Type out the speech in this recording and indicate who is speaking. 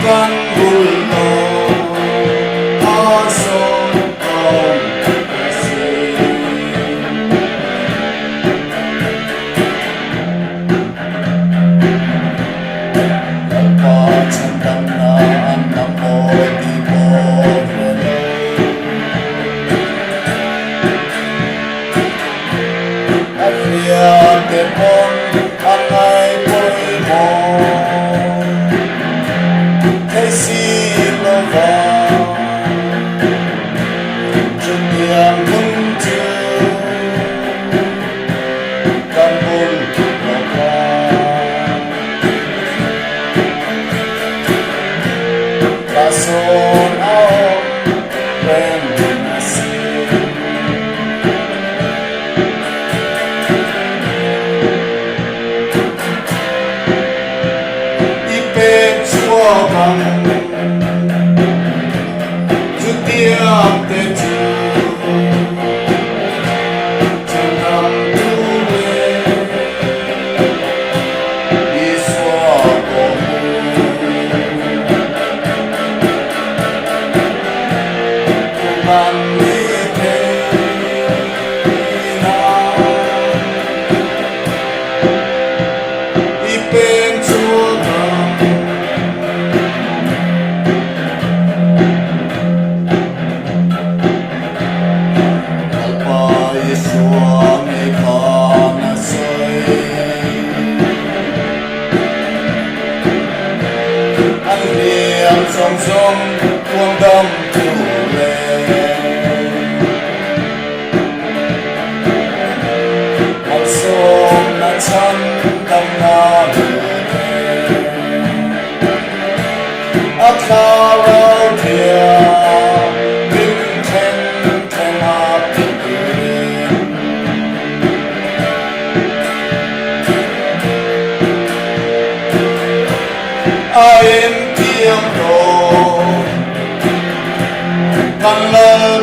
Speaker 1: văn bullo aso con si pa chandam na namo di bo Afia te pon angai poi mo Te si lo va Juniang mun tu Kan bul lo va Kason ao Ren nasi Tu tiap te tu Jangan tule Di suapomu Tuhan ite na Ipeng chuang Song song cuồng đâm thủ lệ Hãy sông na chân đâm na lệ Ác khá rau thịa Bình thêm thêm áp tình quyền Ai em tiêm đồ Căn lơ